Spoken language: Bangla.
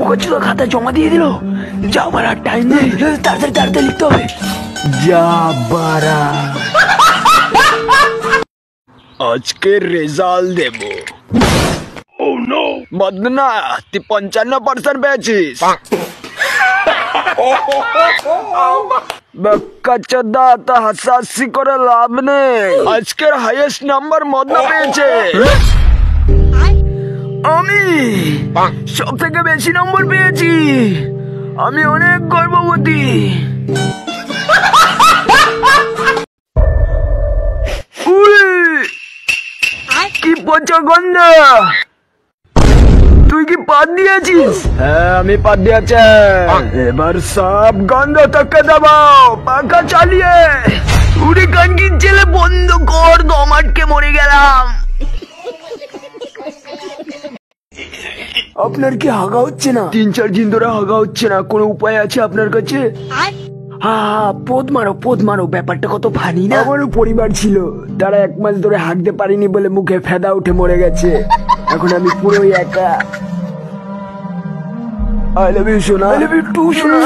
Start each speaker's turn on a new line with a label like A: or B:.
A: করছিল, খাতা জমা দিয়ে দিল। যাও বাড়া, টাইম নেই, তাড়াতাড়ি তাড়াতাড়ি লিখতে হবে। যা বাড়া, আজকে রেজাল্ট দেব। বদনা, তুই 55% পেয়েছিস। বাচ্চাদা, তা হাসাহাসি করে লাভ নেই। আজকের হাইয়েস্ট নাম্বার মদনা পেয়েছে। আমি সব থেকে বেশি নম্বর পেয়েছি। আমি অনেক গর্ববতী। কি পচা গন্ধ! তুই কি পাত দিয়েছিস? হ্যাঁ, আমি পাত দিয়েছি। এবার সব গন্ধ তোকে দেবো, পাখা চালিয়ে। উড়ে কানকির ছেলে, বন্ধ কর, দম আটকে মরে গেলাম। আপনার কি হাগা হচ্ছে না? 3-4 দিন ধরে হাগা হচ্ছে না, কোনো উপায় আছে আপনার কাছে? হ্যাঁ, পোদ মারো, ব্যাপারটা কত ফানি না? আমারও পরিবার ছিল, তারা 1 মাস ধরে হাঁকতে পারিনি বলে মুখে ফেদা উঠে মরে গেছে। এখন আমি পুরোই একা। I love you, সোনা। I love you too, সোনা।